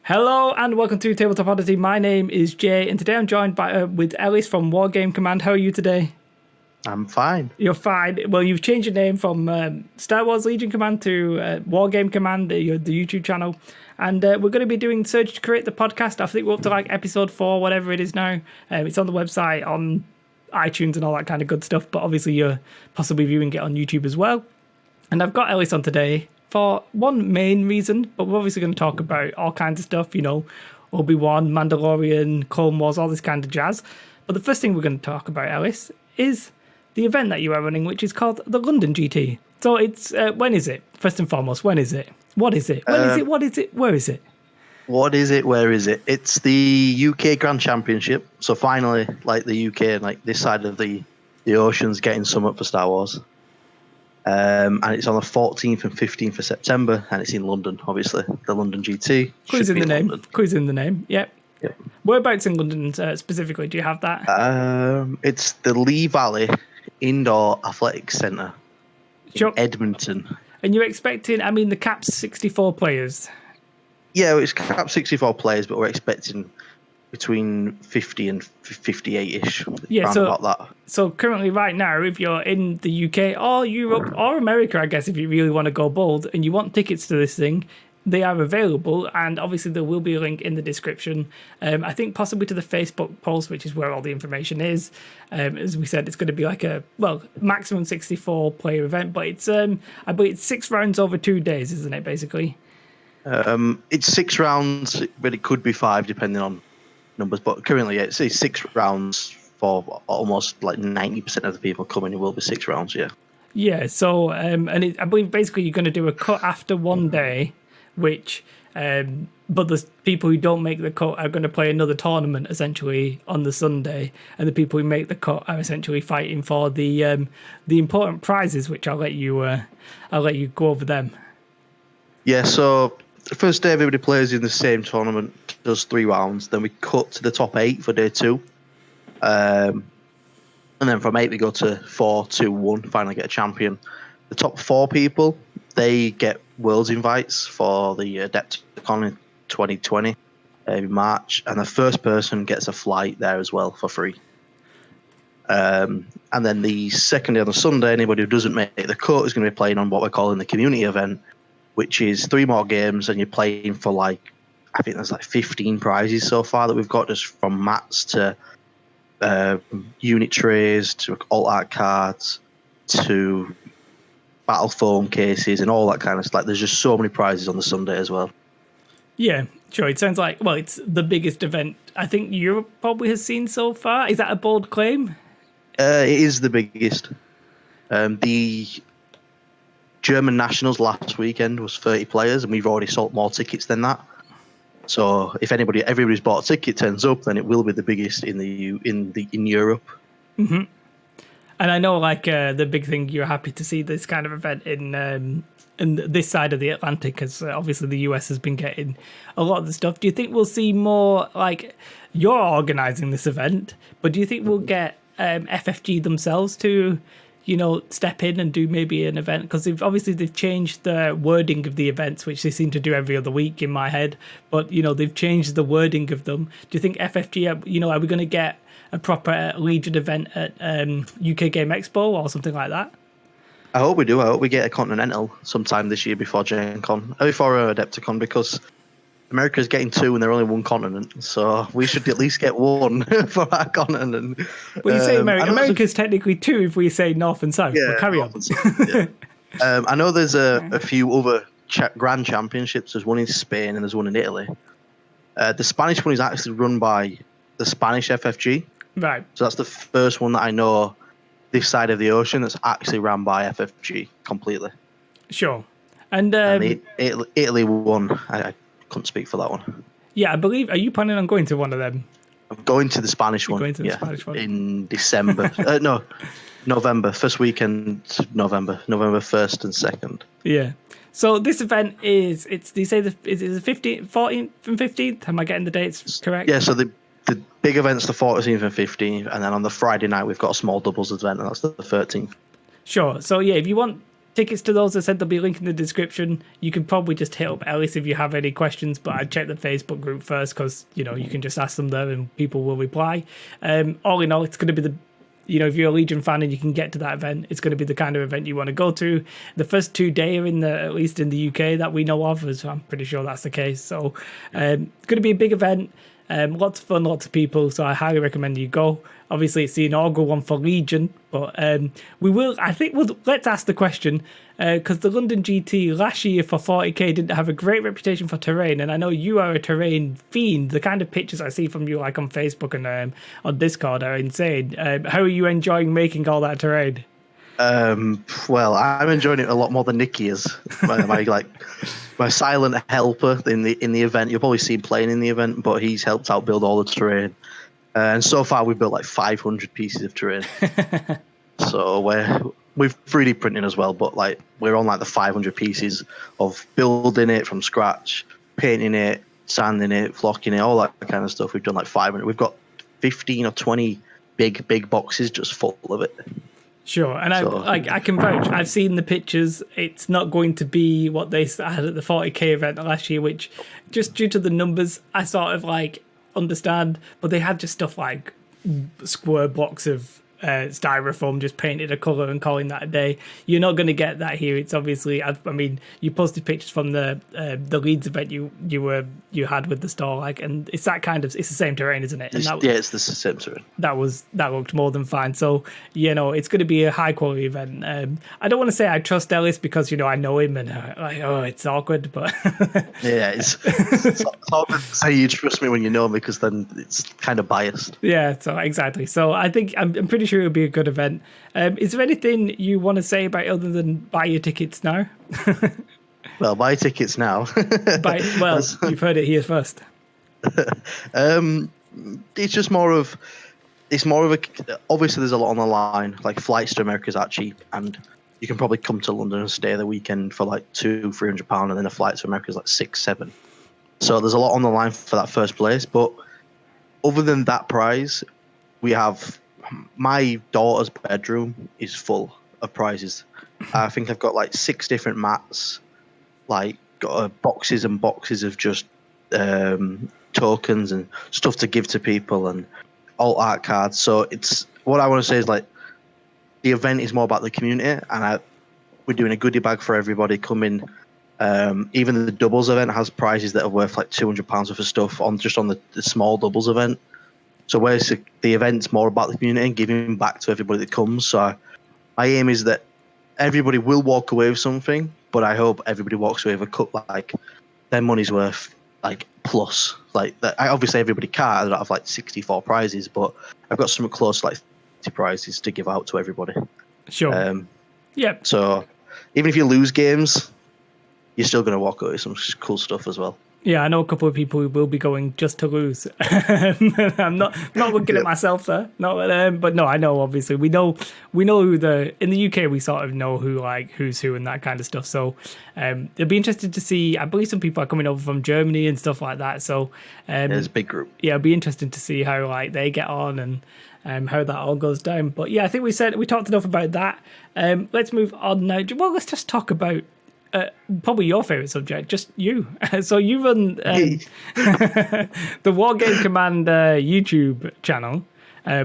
Hello and welcome to Tabletop Oddity. My name is Jay, and today I'm joined with Ellis from Wargame Command. How are you today? I'm fine. You're fine. Well, you've changed your name from Star Wars Legion Command to Wargame Command, the YouTube channel. And we're going to be doing Search to Create the podcast. I think we're up to like episode 4, whatever it is now. It's on the website, on iTunes and all that kind of good stuff. But obviously you're possibly viewing it on YouTube as well. And I've got Ellis on today for one main reason, but we're obviously going to talk about all kinds of stuff, Obi-Wan, Mandalorian, Clone Wars, all this kind of jazz. But the first thing we're going to talk about, Ellis, is the event that you are running, which is called the London GT. So it's, when is it? First and foremost, when is it? What is it? When is it? What is it? Where is it? What is it? Where is it? It's the UK Grand Championship. So finally, like the UK and like this side of the ocean's getting some up for Star Wars. And it's on the 14th and 15th of September, and it's in London, obviously. The London GT. Quiz in the name. Quiz in the name. Yep. Whereabouts in London specifically? Do you have that? It's the Lee Valley Indoor Athletics Centre in Edmonton. And you're expecting, the cap's 64 players. Yeah, it's capped 64 players, but we're expecting between 50 and 58-ish. Yeah, about that. So currently right now, if you're in the UK or Europe or America, I guess, if you really want to go bold and you want tickets to this thing, they are available, and obviously there will be a link in the description. I think possibly to the Facebook post, which is where all the information is. As we said, it's going to be like maximum 64 player event, but it's I believe it's 6 rounds over 2 days, isn't it, basically? It's 6 rounds, but it could be 5 depending on numbers. But currently, it's 6 rounds for almost like 90% of the people coming. It will be 6 rounds, yeah. Yeah, so I believe basically you're going to do a cut after one day, which but the people who don't make the cut are going to play another tournament essentially on the Sunday, and the people who make the cut are essentially fighting for the important prizes, which I'll let you go over them. Yeah, so the first day everybody plays in the same tournament, does 3 rounds, then we cut to the top 8 for day 2, and then from 8 we go to 4, 2, 1, finally get a champion. The top 4 people, they get Worlds invites for the Adepticon in 2020 in March, and the first person gets a flight there as well for free. And then the second day on the Sunday, anybody who doesn't make the cut is going to be playing on what we're calling the community event, which is 3 more games, and you're playing for I think there's 15 prizes so far that we've got, just from mats to unit trays to alt art cards to battle foam cases and all that kind of stuff. There's just so many prizes on the Sunday as well. Yeah, sure. It sounds like, it's the biggest event I think Europe probably has seen so far. Is that a bold claim? It is the biggest. The German Nationals last weekend was 30 players, and we've already sold more tickets than that. So if everybody's bought a ticket turns up, then it will be the biggest in Europe. Mm-hmm. And I know, the big thing, you're happy to see this kind of event in this side of the Atlantic, because obviously the US has been getting a lot of the stuff. Do you think we'll see more, you're organising this event, but do you think we'll get FFG themselves to, step in and do maybe an event? Because they've changed the wording of the events, which they seem to do every other week in my head, but, they've changed the wording of them. Do you think FFG, are we going to get a proper Legion event at UK Game Expo or something like that? I hope we do. I hope we get a Continental sometime this year before Gen Con, before Adepticon, because America's getting 2 and they're only 1 continent, so we should at least get 1 for our continent. Well, you say America's technically 2 if we say North and South, but carry on. Yeah. I know there's a few other Grand Championships. There's one in Spain and there's one in Italy. The Spanish one is actually run by the Spanish FFG. Right. So that's the first one that I know this side of the ocean that's actually run by FFG completely. Sure. And the Italy one, I couldn't speak for that one. Yeah, I believe. Are you planning on going to one of them? I'm going to the Spanish one. Going to the Spanish one in December. No, November. First weekend, November 1st and 2nd. Yeah. So this event is the 15th, 14th and 15th? Am I getting the dates correct? Yeah. So the big event's the 14th and 15th, and then on the Friday night we've got a small doubles event, and that's the 13th. Sure. So yeah, if you want tickets to those, I said there'll be a link in the description. You can probably just hit up Ellis if you have any questions, but I'd check the Facebook group first because, you can just ask them there and people will reply. All in all, it's going to be if you're a Legion fan and you can get to that event, it's going to be the kind of event you want to go to. The first 2 days are at least in the UK that we know of, as I'm pretty sure that's the case. So it's going to be a big event. Lots of fun, lots of people, so I highly recommend you go. Obviously, it's the inaugural one for Legion, but let's ask the question, because the London GT last year for 40k didn't have a great reputation for terrain, and I know you are a terrain fiend. The kind of pictures I see from you, like on Facebook and on Discord, are insane. How are you enjoying making all that terrain? Well, I'm enjoying it a lot more than Nicky is. My silent helper in the event. You'll probably see him playing in the event, but he's helped out build all the terrain. And so far, we've built like 500 pieces of terrain. So we've 3D printing as well, but we're on the 500 pieces of building it from scratch, painting it, sanding it, flocking it, all that kind of stuff. We've done 500. We've got 15 or 20 big boxes just full of it. Sure, and I can vouch. I've seen the pictures. It's not going to be what they had at the 40k event last year, which, just due to the numbers, I sort of understand. But they had just stuff like square blocks of styrofoam just painted a colour and calling that a day. You're not going to get that here. It's obviously, you posted pictures from the Leeds event you had with the store, and it's that kind of, it's the same terrain, isn't it? It's the same terrain. That looked more than fine. So it's going to be a high quality event. I don't want to say I trust Ellis because I know him and it's awkward, but yeah, it's awkward to say you trust me when you know me, because then it's kind of biased. Yeah, so exactly. So I think I'm pretty sure it'll be a good event. Is there anything you want to say about other than buy your tickets now? Well, buy tickets now. You've heard it here first. It's just more of a. Obviously, there's a lot on the line. Flights to America is that cheap, and you can probably come to London and stay the weekend for £200-300, and then a flight to America is £600-700. So there's a lot on the line for that first place. But other than that prize, we have. My daughter's bedroom is full of prizes. I think I've got 6 different mats, got boxes and boxes of just tokens and stuff to give to people and alt art cards. So it's what I want to say is the event is more about the community, and we're doing a goodie bag for everybody coming. Even the doubles event has prizes that are worth £200 worth of stuff on the small doubles event. So whereas the event's more about the community and giving back to everybody that comes. So my aim is that everybody will walk away with something, but I hope everybody walks away with a cup their money's worth, plus. Obviously everybody can't. I don't have 64 prizes, but I've got something close to 50 prizes to give out to everybody. Sure. Yep. So even if you lose games, you're still going to walk away with some cool stuff as well. Yeah, I know a couple of people who will be going just to lose. I'm not looking at myself there. But no, I know. Obviously, we know who in the UK we sort of know who's who and that kind of stuff. So it'll be interesting to see. I believe some people are coming over from Germany and stuff like that. So there's a big group. Yeah, it'll be interesting to see how they get on and how that all goes down. But yeah, I think we talked enough about that. Let's move on now. Well, let's just talk about. Probably your favorite subject, just you. So you run the Wargame Command YouTube channel,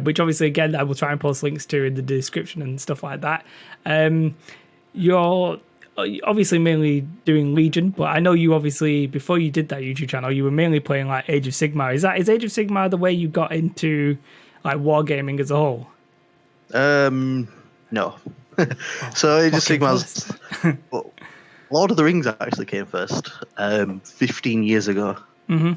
which obviously, again, I will try and post links to in the description and stuff like that. You're obviously mainly doing Legion, but I know you obviously, before you did that YouTube channel, you were mainly playing Age of Sigmar. Is Age of Sigmar the way you got into wargaming as a whole? No. So Age of Sigmar's... Lord of the Rings actually came first, 15 years ago. Mm-hmm.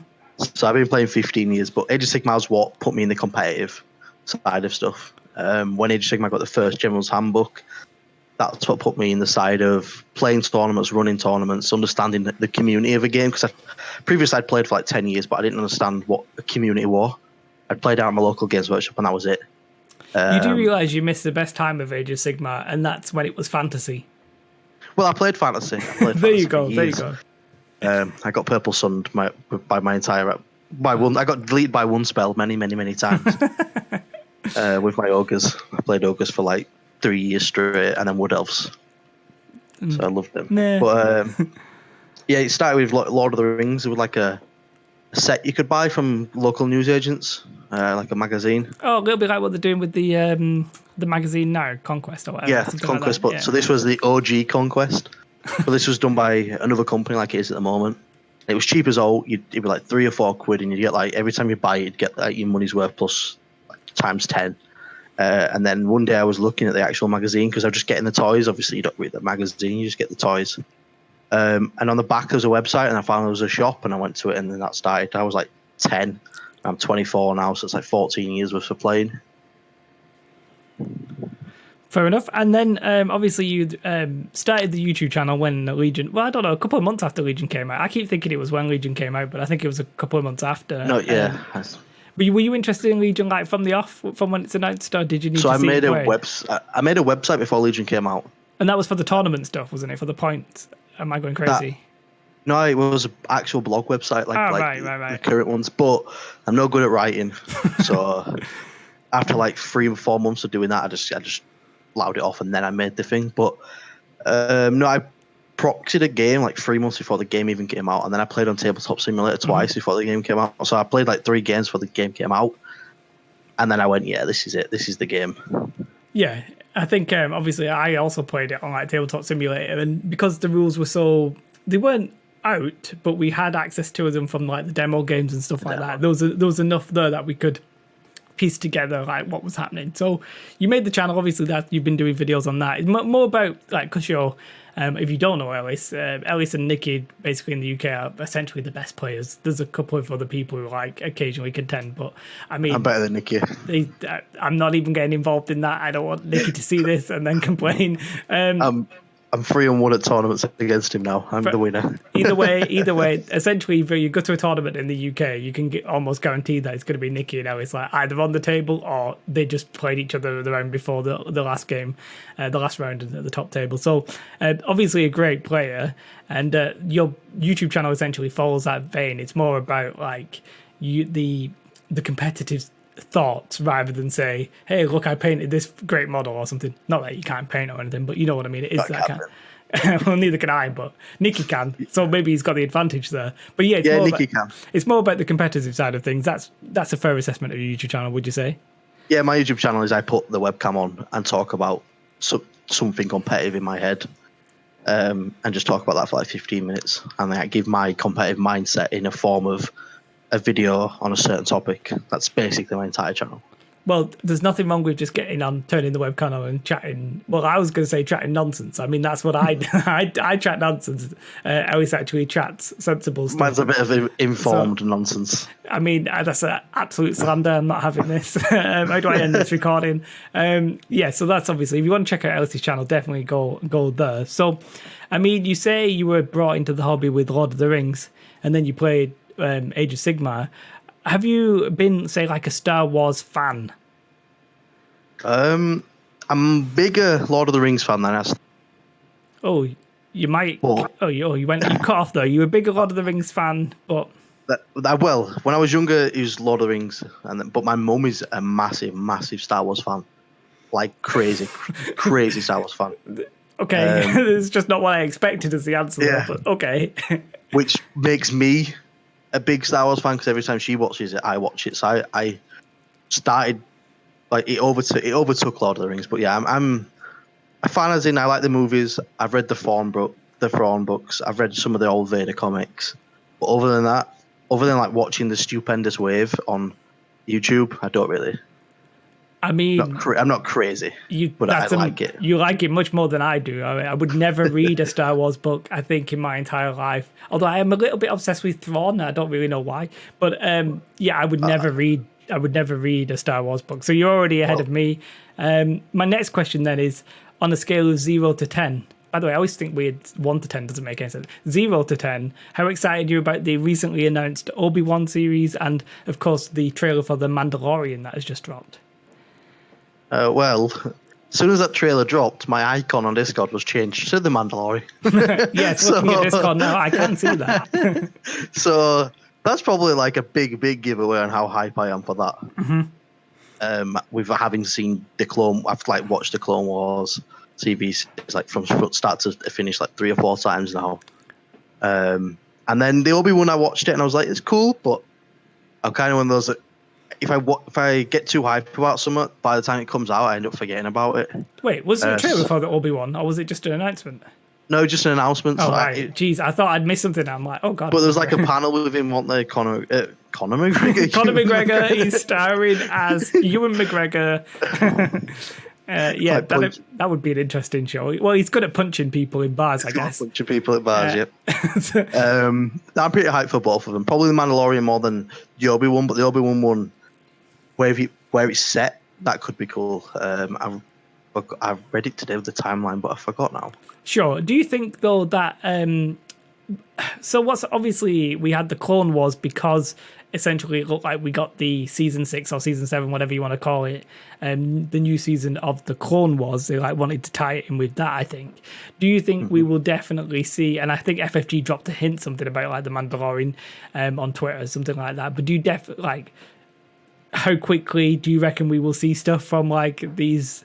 So I've been playing 15 years, but Age of Sigmar's what put me in the competitive side of stuff. When Age of Sigmar got the first General's Handbook, that's what put me in the side of playing tournaments, running tournaments, understanding the community of a game. Because previously I'd played for 10 years, but I didn't understand what a community was. I'd played out at my local games workshop, and that was it. You do realise you missed the best time of Age of Sigmar, and that's when it was fantasy. Well, I played fantasy. There you go. I got purple sunned by my entire. I got deleted by one spell many times. With my ogres, I played ogres for 3 years straight, and then wood elves. so I loved them. Nah. But yeah, it started with Lord of the Rings. It was like a set you could buy from local newsagents, like a magazine. Oh, a little bit like what they're doing with the magazine now, Conquest or whatever. Yeah, something Conquest. like that. But so this was the OG Conquest. But this was done by another company, like it is at the moment. It was cheap as all. It'd be like £3 or £4, and you'd get like every time you buy it, you'd get like your money's worth plus like, times 10. And then one day I was looking at the actual magazine because I was just getting the toys. Obviously, you don't read the magazine; you just get the toys. And on the back there's a website, and I found there was a shop, and I went to it, and then that started. I was like 10. I'm 24 now, so it's like 14 years worth of playing. Fair enough. And then obviously you started the YouTube channel when Legion. Well, I don't know, a couple of months after Legion came out. I keep thinking it was when Legion came out, but I think it was a couple of months after. No, yeah. Were you interested in Legion like from the off, from when it's announced, or did you need So to I see made it a play? website. I made a website before Legion came out. And that was for the tournament stuff, wasn't it? For the points. Am I going crazy? No, it was an actual blog website, like Right. the current ones. But I'm no good at writing, so after like 3 or 4 months of doing that, I just allowed it off, and then I made the thing. But no, I proxied a game like 3 months before the game even came out, and then I played on Tabletop Simulator twice before the game came out. So I played like 3 games before the game came out, and then I went, yeah, this is it. This is the game. Yeah, I think obviously I also played it on like Tabletop Simulator, and because the rules were they weren't out, but we had access to them from like the demo games and stuff like that. There was enough there that we could piece together like what was happening. So you made the channel, obviously that you've been doing videos on that. It's more about like, because you're if you don't know Ellis and Nikki basically in the UK are essentially the best players. There's a couple of other people who like occasionally contend, but I mean, I'm better than Nikki. I'm not even getting involved in that. I don't want Nikki to see this and then complain. I'm 3-1 at tournaments against him now. I'm the winner. Either way, essentially, if you go to a tournament in the UK, you can almost guarantee that it's going to be Nikki and Ellis, like either on the table or they just played each other the round before the last game, the last round at the top table. So obviously a great player, and your YouTube channel essentially follows that vein. It's more about like the competitive thoughts rather than say, hey, look, I painted this great model or something. Not that you can't paint or anything, but you know what I mean. It is that kind. Well, neither can I, but Nicky can, so maybe he's got the advantage there. But yeah, Nicky can. It's more about the competitive side of things. That's a fair assessment of your YouTube channel, would you say? Yeah, my YouTube channel is I put the webcam on and talk about something competitive in my head, and just talk about that for like 15 minutes, and then I give my competitive mindset in a form of a video on a certain topic. That's basically my entire channel. Well, there's nothing wrong with just getting on, turning the webcam on and chatting. Well, I was going to say chatting nonsense. I mean, that's what I chat nonsense. Ellis actually chats sensible stuff. Mine's a bit of informed nonsense. I mean, that's an absolute slander. I'm not having this. How do I end this recording? Yeah, so that's obviously, if you want to check out Ellis's channel, definitely go there. So, I mean, you say you were brought into the hobby with Lord of the Rings, and then you played Age of Sigmar. Have you been, say, like a Star Wars fan? I'm a bigger Lord of the Rings fan than us. Oh, you might. What? You cut off though. You were a bigger Lord of the Rings fan, but well, when I was younger, it was Lord of the Rings, but my mum is a massive Star Wars fan, like crazy Star Wars fan. Okay, it's just not what I expected as the answer. Yeah. Though, but okay. Which makes me a big Star Wars fan because every time she watches it, I watch it. So I started like it overtook Lord of the Rings. But yeah, I'm a fan as in I like the movies. I've read the Thrawn books. I've read some of the old Vader comics. But other than that, other than like watching the Stupendous Wave on YouTube, I don't really. I mean, I'm not crazy, but I like it. You like it much more than I do. I mean, I would never read a Star Wars book, I think, in my entire life. Although I am a little bit obsessed with Thrawn. I don't really know why. But yeah, I would never read a Star Wars book. So you're already ahead of me. My next question then is, on a scale of 0 to 10. By the way, I always think weird 1 to 10 doesn't make any sense. 0 to 10, how excited are you about the recently announced Obi-Wan series and, of course, the trailer for The Mandalorian that has just dropped? Well, as soon as that trailer dropped, my icon on Discord was changed to The Mandalorian. Yes, looking at Discord now, I can see that. So that's probably like a big giveaway on how hype I am for that. Mm-hmm. With having seen I've like watched the Clone Wars TV series, like from start to finish, like 3 or 4 times now. And then the Obi-Wan, I watched it and I was like, it's cool, but I'm kind of one of those that if I get too hyped about something, by the time it comes out, I end up forgetting about it. Wait, was it a trailer for the Obi-Wan, or was it just an announcement? No, just an announcement. Oh, right. Jeez, I thought I'd missed something. I'm like, oh, God. But there was like a panel with him, wasn't there? Conor McGregor. Conor McGregor is starring as Ewan McGregor. That would be an interesting show. Well, he's good at punching people in bars, I guess. Punching people at bars, yeah. I'm pretty hyped for both of them. Probably the Mandalorian more than the Obi-Wan, but the Obi-Wan one, where it's set, that could be cool. I've read it today with the timeline, but I forgot now. Sure. Do you think, though, that... so what's obviously we had the Clone Wars because essentially it looked like we got the season 6 or season 7, whatever you want to call it, the new season of the Clone Wars. They wanted to tie it in with that, I think. Do you think we will definitely see, and I think FFG dropped a hint something about like the Mandalorian on Twitter or something like that, but do you definitely how quickly do you reckon we will see stuff from like these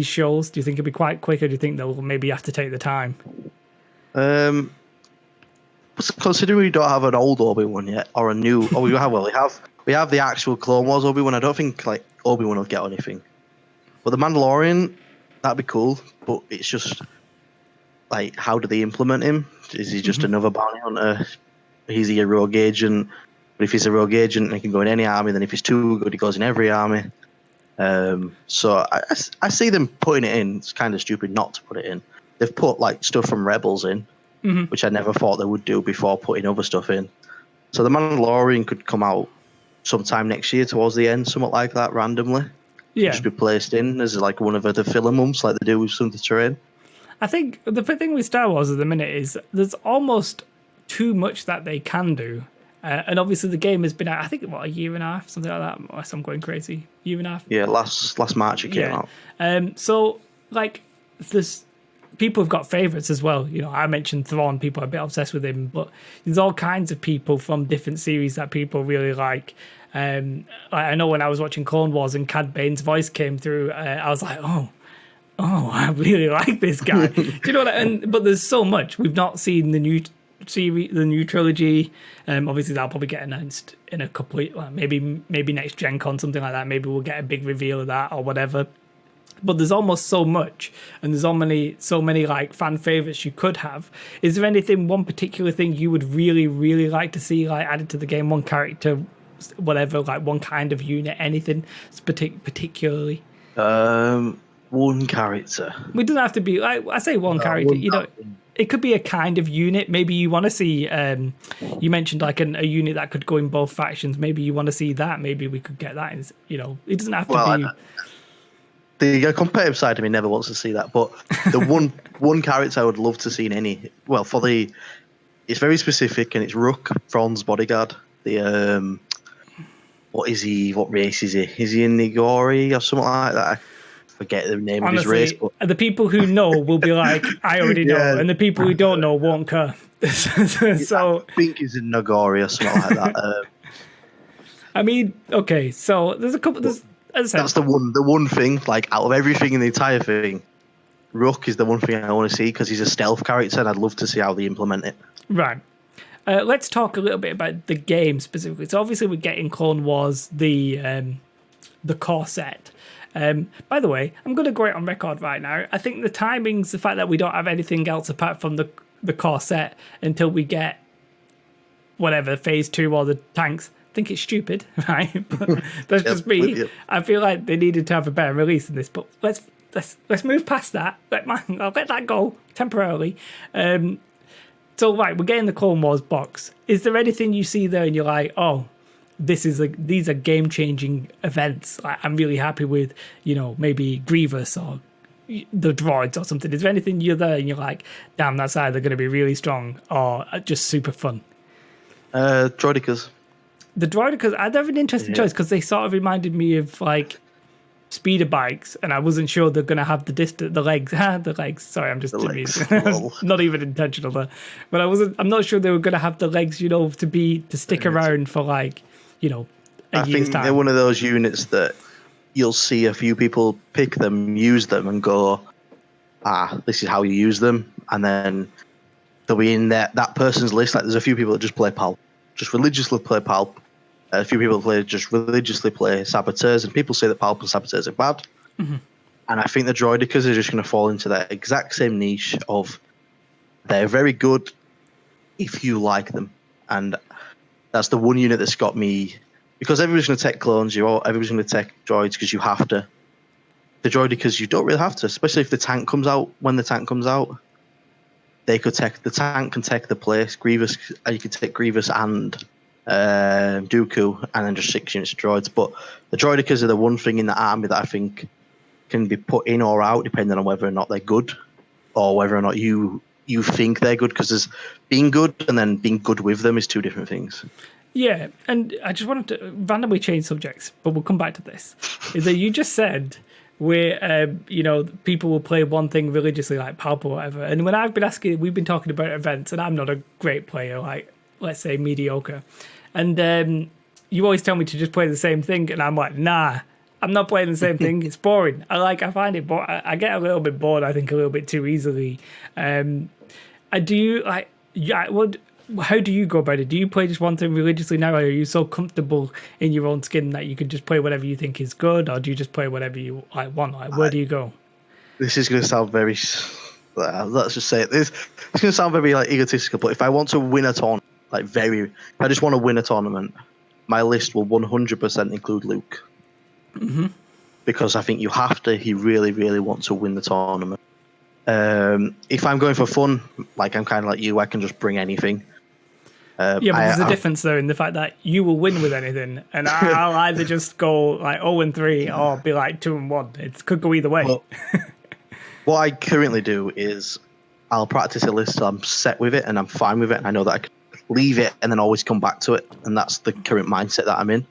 shows? Do you think it'll be quite quick, or do you think they'll maybe have to take the time? Considering we don't have an old Obi-Wan yet, or a new, we have the actual Clone Wars Obi-Wan. I don't think like Obi-Wan will get anything, but the Mandalorian, that'd be cool. But it's just like, how do they implement him? Is he just another bounty hunter? Is he a rogue agent? But if he's a rogue agent, he can go in any army. Then if he's too good, he goes in every army. So I see them putting it in. It's kind of stupid not to put it in. They've put like stuff from Rebels in, which I never thought they would do before putting other stuff in. So the Mandalorian could come out sometime next year towards the end, something like that, randomly. Yeah. Just be placed in as like one of the filler months like they do with some of the terrain. I think the thing with Star Wars at the minute is there's almost too much that they can do. And obviously the game has been out, I think, a year and a half, something like that, unless I'm going crazy. Year and a half? Yeah, last March it came out. So, like, there's people have got favourites as well. You know, I mentioned Thrawn, people are a bit obsessed with him, but there's all kinds of people from different series that people really like. I know when I was watching Clone Wars and Cad Bane's voice came through, I was like, oh, I really like this guy. Do you know what? But there's so much. We've not seen the new series, the new trilogy. Obviously, that'll probably get announced in a couple of, maybe next Gen Con, something like that. Maybe we'll get a big reveal of that or whatever. But there's almost so much, and there's so many like fan favorites you could have. Is there one particular thing you would really, really like to see like added to the game? One character, whatever, like one kind of unit, anything particularly? One character. It doesn't have to be like I say one character. You know, it could be a kind of unit. Maybe you want to see. You mentioned like a unit that could go in both factions. Maybe you want to see that. Maybe we could get that. You know, it doesn't have to be. The competitive side of me never wants to see that, but the one character I would love to see in any, it's very specific, and it's Rook, Thrawn's bodyguard. What is he? What race is he? Is he a Nigori or something like that? I forget the name of his race. But the people who know will be like, I already know, and the people who don't know won't care. So I think he's a Nigori or something like that. I mean, okay, so there's a couple. That's the one thing, like out of everything in the entire thing, Rook is the one thing I want to see because he's a stealth character and I'd love to see how they implement it. Right. Let's talk a little bit about the game specifically. So obviously we're getting Clone Wars, the core set. By the way, I'm going to go out on record right now. I think the timings, the fact that we don't have anything else apart from the core set until we get whatever, phase 2 or the tanks, I think it's stupid, right? But that's just me. I feel like they needed to have a better release than this, but let's move past that. I'll let that go temporarily. So right, we're getting the Clone Wars box. Is there anything you see there and you're like, oh, these are game-changing events? Like, I'm really happy with, maybe Grievous or the droids or something. Is there anything you're there and you're like, damn, that's either going to be really strong or just super fun? Droidicas. The Droidicas, I'd have an interesting choice because they sort of reminded me of like speeder bikes, and I wasn't sure they're going to have the legs. The legs. Sorry, I'm just not even intentional there. But I'm not sure they were going to have the legs, to stick around for like, a year's time. I think they're one of those units that you'll see a few people pick them, use them, and go, this is how you use them, and then they'll be in that person's list. Like there's a few people that just play Pulp, just religiously play Pulp. A few people just religiously play Saboteurs, and people say that Pulp and Saboteurs are bad. Mm-hmm. And I think the Droidicas are just going to fall into that exact same niche of they're very good if you like them. And that's the one unit that's got me, because everybody's going to take clones, everybody's going to take droids because you have to. The Droidicas, you don't really have to, especially if the tank comes out. When the tank comes out, the tank can take the place. Grievous, you can take Grievous and Dooku, and then just 6 units of droids. But the Droidicas are the one thing in the army that I think can be put in or out depending on whether or not they're good, or whether or not you think they're good. Because there's being good and then being good with them is 2 different things. Yeah, and I just wanted to randomly change subjects, but we'll come back to this. Is that you just said where people will play one thing religiously like Pulp or whatever, and when I've been asking, we've been talking about events, and I'm not a great player, like let's say mediocre, and you always tell me to just play the same thing, and I'm like, nah, I'm not playing the same thing. It's boring. I find it boring. I get a little bit bored, I think, a little bit too easily. How do you go about it? Do you play just one thing religiously now, or are you so comfortable in your own skin that you can just play whatever you think is good, or do you just play whatever you want? Where do you go? This is going to sound very, let's just say it. It's going to sound very egotistical, but if I want to win a tournament, if I just want to win a tournament, my list will 100% include Luke. Mm-hmm. Because I think you have to. He really, really wants to win the tournament. If I'm going for fun, I'm kind of like you, I can just bring anything. But there's a difference though in the fact that you will win with anything, and I'll either just go 0-3 or be 2-1. It could go either way. Well, what I currently do is I'll practice a list so I'm set with it and I'm fine with it, and I know that I can leave it and then always come back to it, and that's the current mindset that I'm in.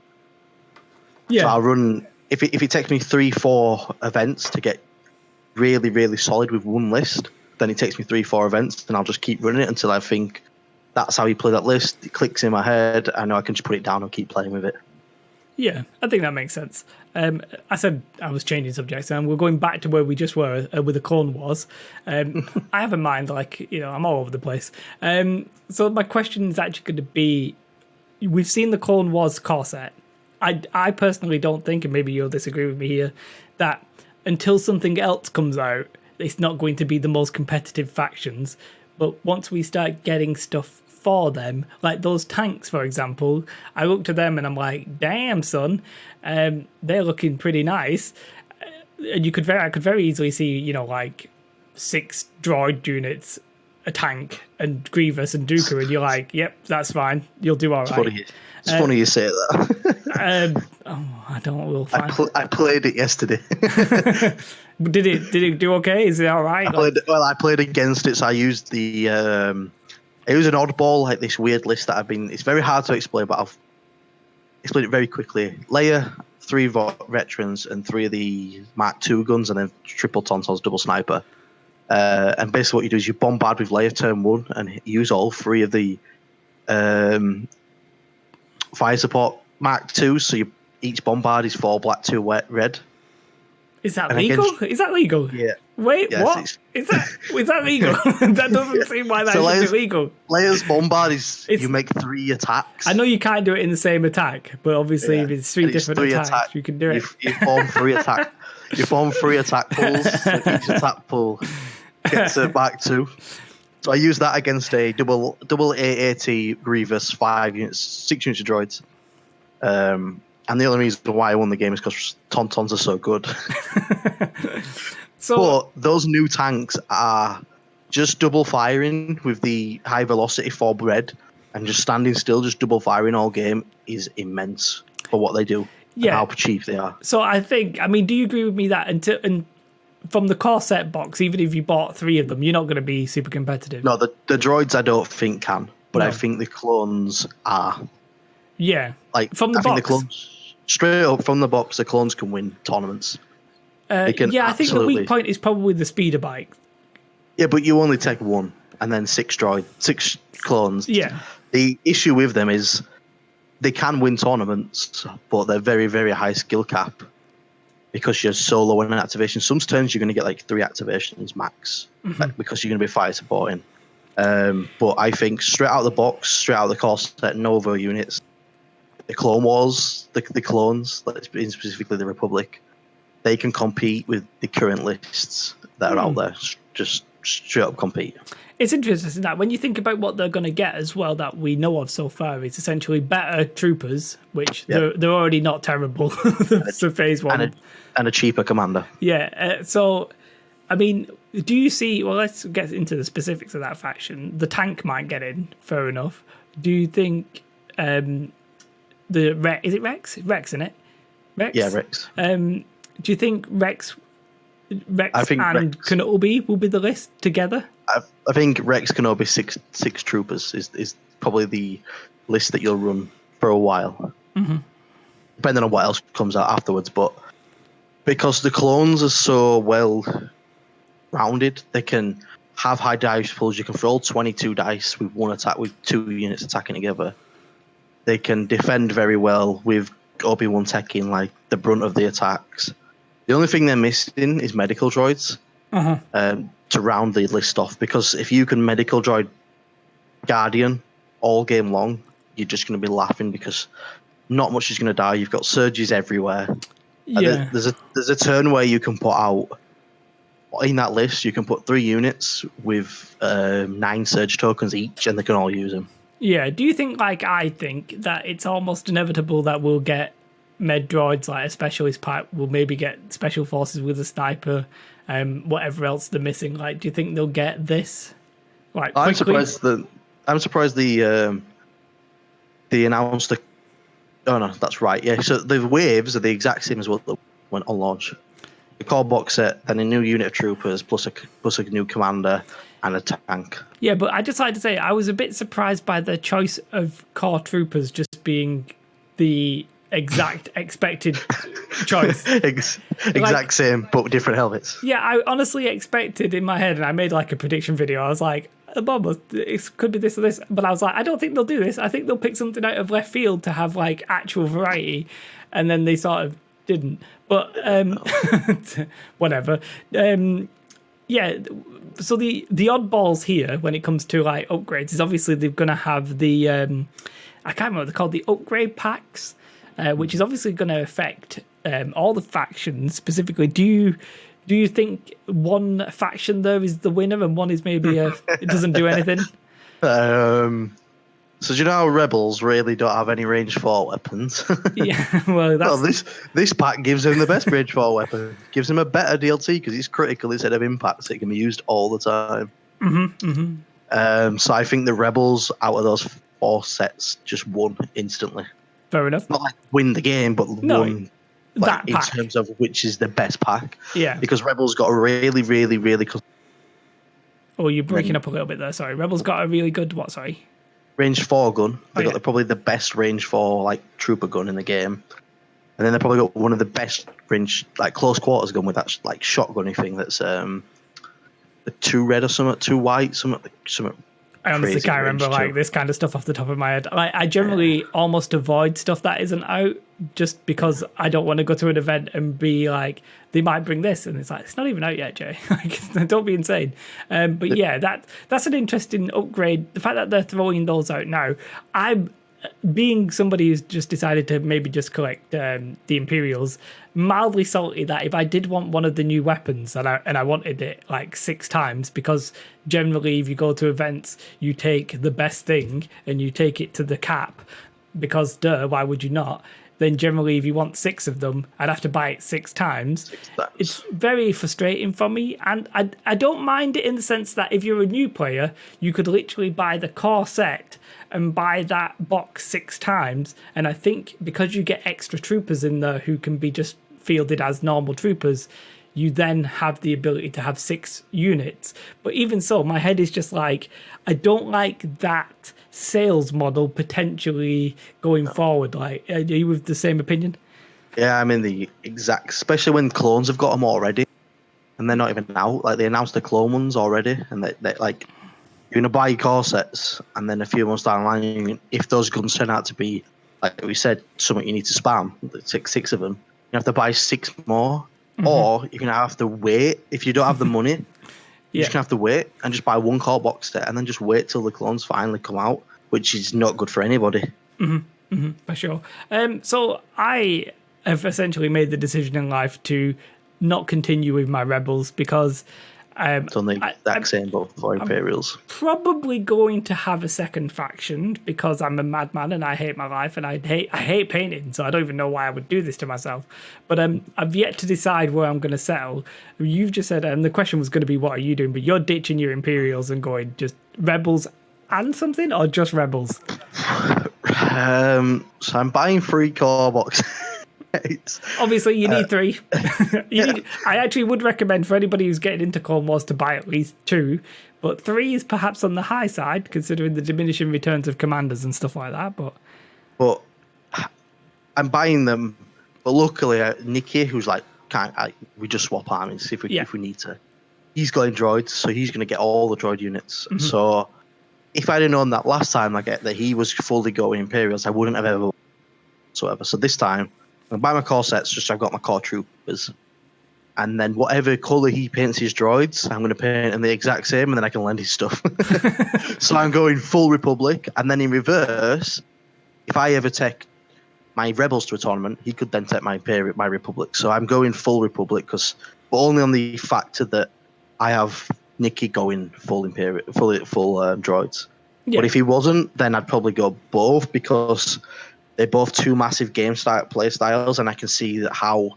Yeah. So I'll run, if it takes me 3-4 events to get really, really solid with one list, then it takes me 3-4 events, and I'll just keep running it until I think that's how you play that list. It clicks in my head. I know I can just put it down and keep playing with it. Yeah, I think that makes sense. I said I was changing subjects, and we're going back to where we just were with the Clone Wars. I have a mind, I'm all over the place. So my question is actually going to be, we've seen the Clone Wars core set. I personally don't think, and maybe you'll disagree with me here, that until something else comes out, it's not going to be the most competitive factions. But once we start getting stuff for them, like those tanks, for example, I look to them and I'm like, damn, son, they're looking pretty nice. And I could very easily see, 6 droid units, a tank, and Grievous and Dooku, and you're like, yep, that's fine. You'll do all right. It's funny you say that. I don't know. I played it yesterday. Did it do okay? Is it all right? I played against it, so I used the... it was an oddball, this weird list that it's very hard to explain, but I've explained it very quickly. Leia, 3 veterans, and 3 of the Mark II guns, and then triple Tauntauns, double sniper. And basically what you do is you bombard with Leia turn 1 and use all 3 of the fire support Mark II, so each bombard is 4 black, 2 red. Is that legal? Is that legal? Yeah. Wait, yes, what? Is that legal? That doesn't seem like that should be legal. Leia's bombard is you make 3 attacks. I know you can't do it in the same attack, but obviously if it's 3 different attacks, you can do it. You form 3 attack. You form 3 attack pools. So each attack pool gets a Mark II. So I use that against a double AAT Grievous 6 units of droids. And the only reason why I won the game is because Tauntauns are so good. But those new tanks are just double firing with the high velocity 4 red, and just standing still, just double firing all game is immense for what they do. Yeah, and how cheap they are. So do you agree with me that from the core set box, even if you bought 3 of them, you're not going to be super competitive? No, the droids I don't think can, but no. I think the clones are. Yeah, from the box. Think the clones, straight up from the box, the clones can win tournaments. I think the weak point is probably the speeder bike. Yeah, but you only take 1 and then 6 clones. Yeah. The issue with them is they can win tournaments, but they're very, very high skill cap. because you're so low on activation. Some turns you're going to get like 3 activations max, like, because you're going to be fire supporting. But I think straight out of the box, straight out of the core set, Nova units, the Clone Wars, the clones, specifically the Republic, they can compete with the current lists that are out there. Just straight up compete. It's interesting that when you think about what they're going to get as well, that we know of so far, it's essentially better troopers, which they're already not terrible. So phase 1. And a cheaper commander. Yeah. So, I mean, do you see? Well, let's get into the specifics of that faction. The tank might get in, fair enough. Do you think is it Rex? Rex, isn't it? Rex. Yeah, Rex. Do you think Rex and Rex, Kenobi will be the list together? I think Rex Kenobi six troopers is probably the list that you'll run for a while, depending on what else comes out afterwards. But because the clones are so well rounded, they can have high dice pools. You can roll 22 dice with one attack with 2 units attacking together. They can defend very well with Obi-Wan taking like the brunt of the attacks. The only thing they're missing is medical droids. To round the list off, because if you can medical droid Guardian all game long, you're just going to be laughing because not much is going to die. You've got surges everywhere. Yeah. There's a turn where you can put out in that list. You can put 3 units with 9 surge tokens each, and they can all use them. Yeah. Do you think, like I think, that it's almost inevitable that we'll get med droids, like a specialist pack? We'll maybe get special forces with a sniper. Whatever else they're missing, like, do you think they'll get this? Like, quickly? I'm surprised they announced the. Oh no, that's right. Yeah, so the waves are the exact same as what went on launch. The core box set, then a new unit of troopers, plus a new commander and a tank. Yeah, but I just like to say I was a bit surprised by the choice of core troopers just being the exact expected choice. Exact same, but with different helmets. Yeah, I honestly expected in my head, and I made like a prediction video. I was like, it could be this or this, but I was like, I don't think they'll do this. I think they'll pick something out of left field to have like actual variety, and then they sort of didn't. But whatever. Yeah. So the oddballs here when it comes to like upgrades is obviously they're going to have the I can't remember what they're called, the upgrade packs. Which is obviously going to affect all the factions specifically. Do you think one faction there is the winner and one is maybe it doesn't do anything? So do you know how Rebels really don't have any range 4 weapons? Yeah, well, this pack gives him the best range 4 weapon. Gives him a better DLT because it's critical instead of impact, so it can be used all the time. So I think the Rebels out of those 4 sets just won instantly. Fair enough. Not like win the game, but won like, in terms of which is the best pack. Yeah. Because Rebels got a really, really, really... Oh, you're breaking up a little bit there. Sorry. Rebels got a really good what? Sorry. Range 4 gun. They got probably the best range 4 like trooper gun in the game. And then they probably got one of the best range like close quarters gun with that like shotgunny thing that's a 2 red or something, 2 white, something. I honestly can't remember like this kind of stuff off the top of my head. Like, I generally almost avoid stuff that isn't out just because I don't want to go to an event and be like, they might bring this, and it's like, it's not even out yet, Jay. Like, don't be insane. But yeah, that's an interesting upgrade. The fact that they're throwing those out now, I'm being somebody who's just decided to maybe just collect the Imperials, mildly salty that if I did want one of the new weapons and I wanted it like 6 times, because generally if you go to events you take the best thing and you take it to the cap because why would you not? Then generally if you want 6 of them I'd have to buy it 6 times. It's very frustrating for me, and I don't mind it in the sense that if you're a new player you could literally buy the core set and buy that box 6 times, and I think because you get extra troopers in there who can be just fielded as normal troopers, you then have the ability to have 6 units. But even so, my head is just like, I don't like that sales model potentially going forward. Like, are you with the same opinion? Yeah, I'm in the exact, especially when clones have got them already and they're not even out. Like, they announced the clone ones already, and they like, you're going to buy your core sets, and then a few months down the line, if those guns turn out to be, like we said, something you need to spam, 6 of them, have to buy 6 more, or you're going to have to wait. If you don't have the money, you're just going to have to wait and just buy 1 core box set and then just wait till the clones finally come out, which is not good for anybody. For sure. So I have essentially made the decision in life to not continue with my rebels because It's on the exact same boat for Imperials. Probably going to have a second faction because I'm a madman and I hate my life and I hate painting, so I don't even know why I would do this to myself. But I've yet to decide where I'm going to settle. You've just said, and the question was going to be, what are you doing? But you're ditching your Imperials and going just rebels and something, or just rebels? So I'm buying 3 core boxes. Obviously, you need 3. I actually would recommend for anybody who's getting into Clone Wars to buy at least 2, but 3 is perhaps on the high side considering the diminishing returns of commanders and stuff like that. But I'm buying them. But luckily, Nikki, who's like, we just swap armies if we need to. He's got droids, so he's going to get all the droid units. So if I'd have known that last time that he was fully going Imperials, I wouldn't have ever whatsoever. So this time, I'm buy my core sets just so I've got my core troopers. And then whatever colour he paints his droids, I'm going to paint them the exact same, and then I can lend his stuff. So I'm going full Republic. And then in reverse, if I ever take my Rebels to a tournament, he could then take my Republic. So I'm going full Republic, but only on the factor that I have Nikki going full droids. Yeah. But if he wasn't, then I'd probably go both because they're both 2 massive play styles, and I can see that how,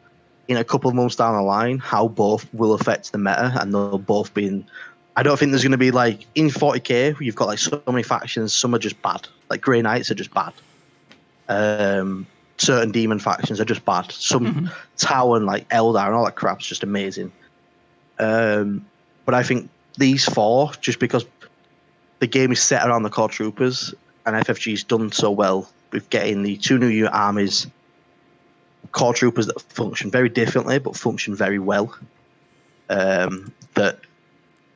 in a couple of months down the line, how both will affect the meta, and they'll both be. I don't think there's going to be like in 40k. You've got like so many factions. Some are just bad. Like Grey Knights are just bad. Certain demon factions are just bad. Some Tau and like Eldar and all that crap's just amazing. But I think these 4, just because the game is set around the core troopers, and FFG's done so well with getting the 2 new armies, core troopers that function very differently but function very well. That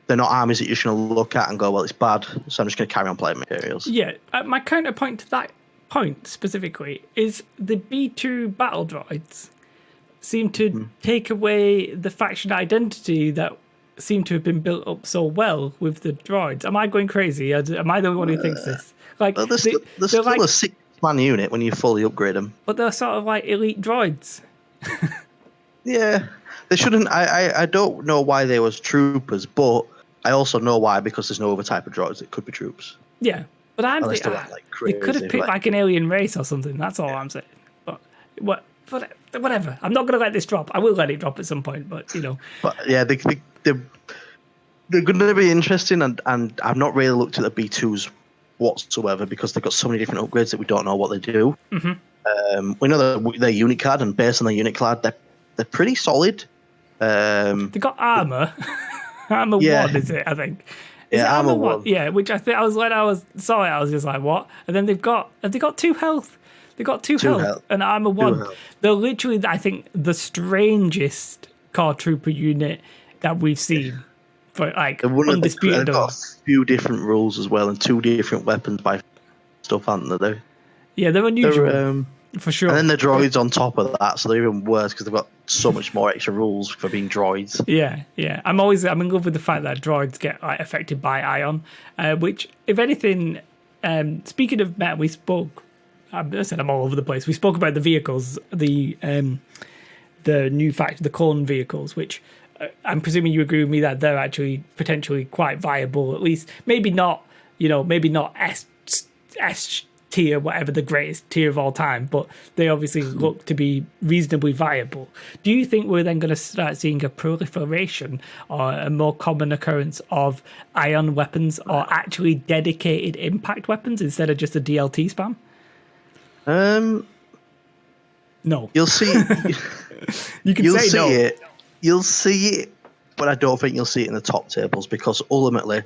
they're not armies that you're just going to look at and go, well, it's bad, so I'm just going to carry on playing Imperials. Yeah, my counterpoint to that point specifically is the B2 battle droids seem to take away the faction identity that seemed to have been built up so well with the droids. Am I going crazy? Am I the only one who thinks this? Like, well, there's still like a 6-man unit when you fully upgrade them. But they're sort of like elite droids. Yeah, they shouldn't. I don't know why they was troopers, but I also know why, because there's no other type of droids that could be troops. Yeah, but I'm thinking they could have picked like an alien race or something. That's all I'm saying. But whatever. I'm not going to let this drop. I will let it drop at some point, but you know. But yeah, they're going to be interesting, and I've not really looked at the B2s whatsoever because they've got so many different upgrades that we don't know what they do. We know their unit card, and based on their unit card, they're pretty solid. They got armor. Armor 1, is it? I think. Yeah, armor 1. Yeah, which I think I was just like, what? And then they've got 2 health. They got 2 health and armor 1. They're literally, I think, the strangest core trooper unit that we've seen. For like undisputed. They've got a few different rules as well, and 2 different weapons by stuff, aren't they? Yeah, they're unusual. For sure. And then the droids on top of that, so they're even worse because they've got so much more extra rules for being droids. Yeah. I'm in love with the fact that droids get like affected by ion, which, if anything, speaking of meta, we spoke. I said I'm all over the place. We spoke about the vehicles, the new the clone vehicles, which I'm presuming you agree with me that they're actually potentially quite viable. At least maybe not S tier, whatever the greatest tier of all time, but they obviously look to be reasonably viable. Do you think we're then going to start seeing a proliferation or a more common occurrence of ion weapons or actually dedicated impact weapons instead of just a DLT spam? No. You'll see. You can say no. It. You'll see it, but I don't think you'll see it in the top tables because ultimately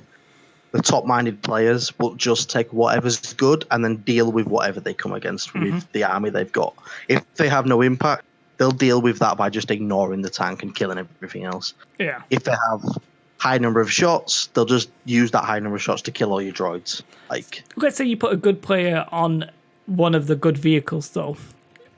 the top-minded players will just take whatever's good and then deal with whatever they come against with the army they've got. If they have no impact, they'll deal with that by just ignoring the tank and killing everything else. Yeah. If they have high number of shots, they'll just use that high number of shots to kill all your droids. Like, let's say you put a good player on one of the good vehicles, though.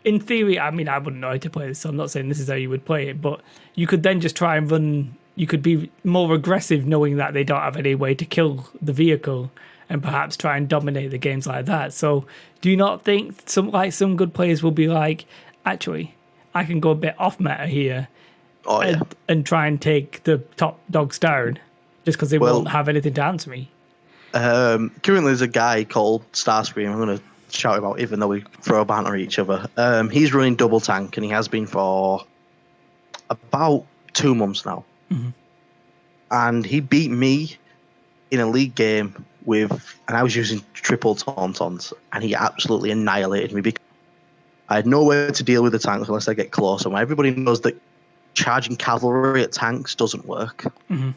in theory, I mean, I wouldn't know how to play this, so I'm not saying this is how you would play it, but you could then just try and run. You could be more aggressive, knowing that they don't have any way to kill the vehicle, and perhaps try and dominate the games like that. So, do you not think some good players will be like, actually, I can go a bit off meta here, and try and take the top dogs down, just because they won't have anything to answer me? Currently, there's a guy called Starscream. I'm going to shout him out, even though we throw a banter at each other. He's running double tank, and he has been for about 2 months now. Mm-hmm. And he beat me in a league game and I was using triple tauntauns, and he absolutely annihilated me because I had nowhere to deal with the tanks unless I get close. And everybody knows that charging cavalry at tanks doesn't work. Mm-hmm.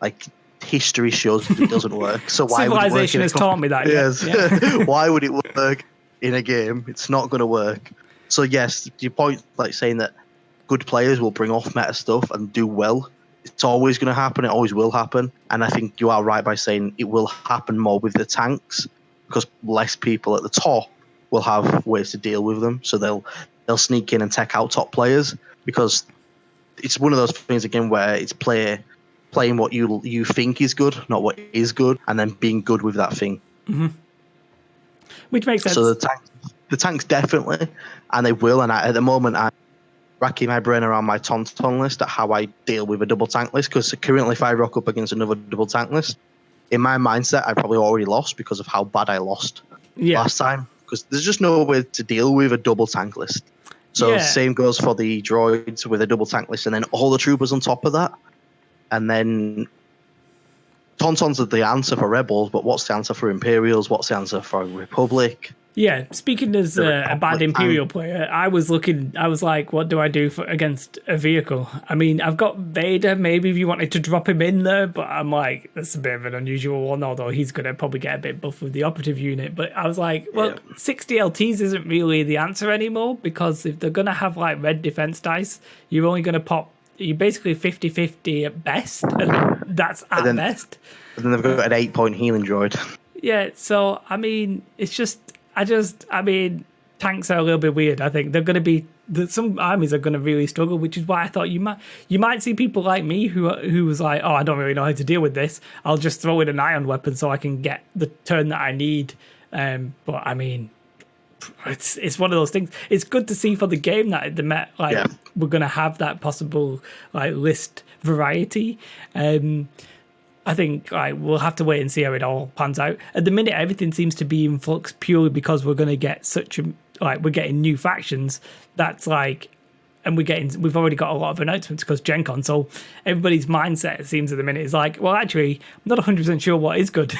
Like, history shows that it doesn't work. So why would it work? Civilization has taught me that. Yes. Yeah. Why would it work in a game? It's not going to work. So yes, your point, like saying that good players will bring off meta stuff and do well. It's always going to happen. It always will happen. And I think you are right by saying it will happen more with the tanks because less people at the top will have ways to deal with them. So they'll sneak in and take out top players because it's one of those things again where it's playing what you think is good, not what is good, and then being good with that thing. Mm-hmm. Which makes sense. So the tanks definitely, and they will. And at the moment, I'm racking my brain around my tauntaun list at how I deal with a double tank list. Because currently, if I rock up against another double tank list, in my mindset, I probably already lost because of how bad I lost last time. Because there's just no way to deal with a double tank list. So same goes for the droids with a double tank list, and then all the troopers on top of that. And then Tauntauns are the answer for Rebels, but what's the answer for Imperials? What's the answer for Republic? Yeah, speaking as a bad Imperial player, I was like, what do I do against a vehicle? I mean, I've got Vader, maybe if you wanted to drop him in there, but I'm like, that's a bit of an unusual one, although he's going to probably get a bit buff with the operative unit. But I was like, 60 LTs isn't really the answer anymore, because if they're going to have like red defense dice, you're only going to pop, you're basically 50-50 at best, and that's at best. And then they've got an 8-point healing droid. Yeah, so, I mean, it's just... I mean, tanks are a little bit weird. I think they're going to be some armies are going to really struggle, which is why I thought you might see people like me who was like, oh, I don't really know how to deal with this. I'll just throw in an ion weapon so I can get the turn that I need. But I mean, it's one of those things. It's good to see for the game that we're going to have that possible like list variety. I think we'll have to wait and see how it all pans out. At the minute, everything seems to be in flux purely because we're going to get we're getting new factions. That's like, and we've already got a lot of announcements because Gen Con. So everybody's mindset, it seems at the minute, is like, well, actually, I'm not 100% sure what is good,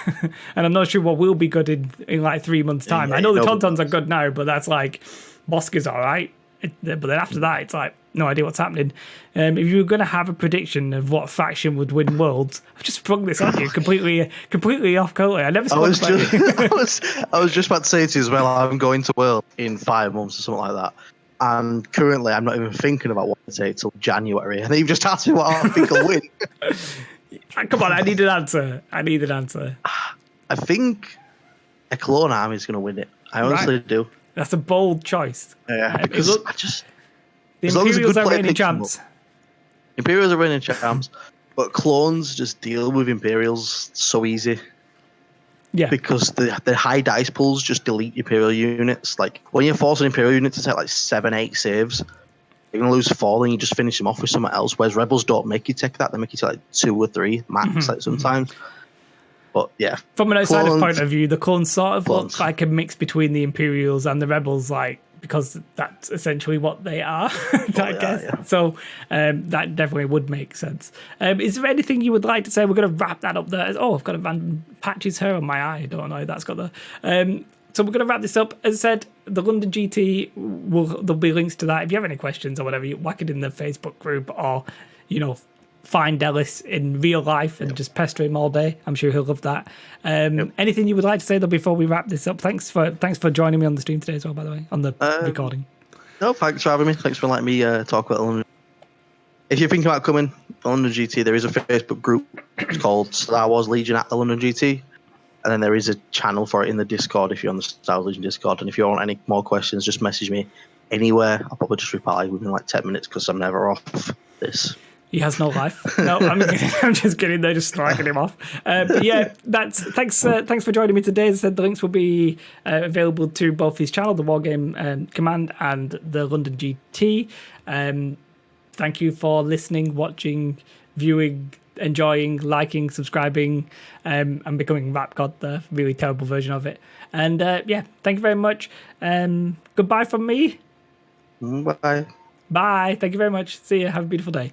and I'm not sure what will be good in like 3 months' time. I know the Tauntauns are good now, but that's like, Bosca's all right. But then after that, it's like, no idea what's happening. If you were going to have a prediction of what faction would win Worlds, I've just sprung this on you completely off color. I never spoke about it. I was just about to say to you as well, I'm going to World in 5 months or something like that. And currently, I'm not even thinking about what to say till January. And you've just asked me what I think will win. Come on, I need an answer. I think a clone army is going to win it. I honestly do. That's a bold choice. Yeah, because the Imperials are reigning champs. Imperials are reigning champs, but clones just deal with Imperials so easy. Yeah. Because the high dice pools just delete Imperial units. Like, when you force an Imperial unit to take like 7-8 saves, you're going to lose 4, and you just finish them off with something else. Whereas Rebels don't make you take that. They make you take like 2 or 3 max, like sometimes. But yeah. From an outsider point of view, the clones sort of look like a mix between the Imperials and the Rebels, like, because that's essentially what they are, I guess. Yeah. So that definitely would make sense. Is there anything you would like to say? We're going to wrap that up there. Oh, I've got a random patches hair on my eye. I don't know. That's got the... So we're going to wrap this up. As I said, the London GT, there'll be links to that. If you have any questions or whatever, you whack it in the Facebook group, or, find Ellis in real life and just pester him all day. I'm sure he'll love that. Anything you would like to say though before we wrap this up? Thanks for joining me on the stream today as well, by the way, on the recording. No, thanks for having me. Thanks for letting me talk about London. If you're thinking about coming to London GT, there is a Facebook group. It's called Star Wars Legion at the London GT. And then there is a channel for it in the Discord if you're on the Star Wars Legion Discord. And if you want any more questions, just message me anywhere, I'll probably just reply within like 10 minutes because I'm never off this. He has no life. No, I'm kidding. I'm just kidding. They're just striking him off. But yeah, thanks for joining me today. As I said, the links will be available to both his channel, the Wargame Command, and the London GT. Thank you for listening, watching, viewing, enjoying, liking, subscribing, and becoming Rap God, the really terrible version of it. And yeah, thank you very much. Goodbye from me. Bye. Bye. Thank you very much. See you. Have a beautiful day.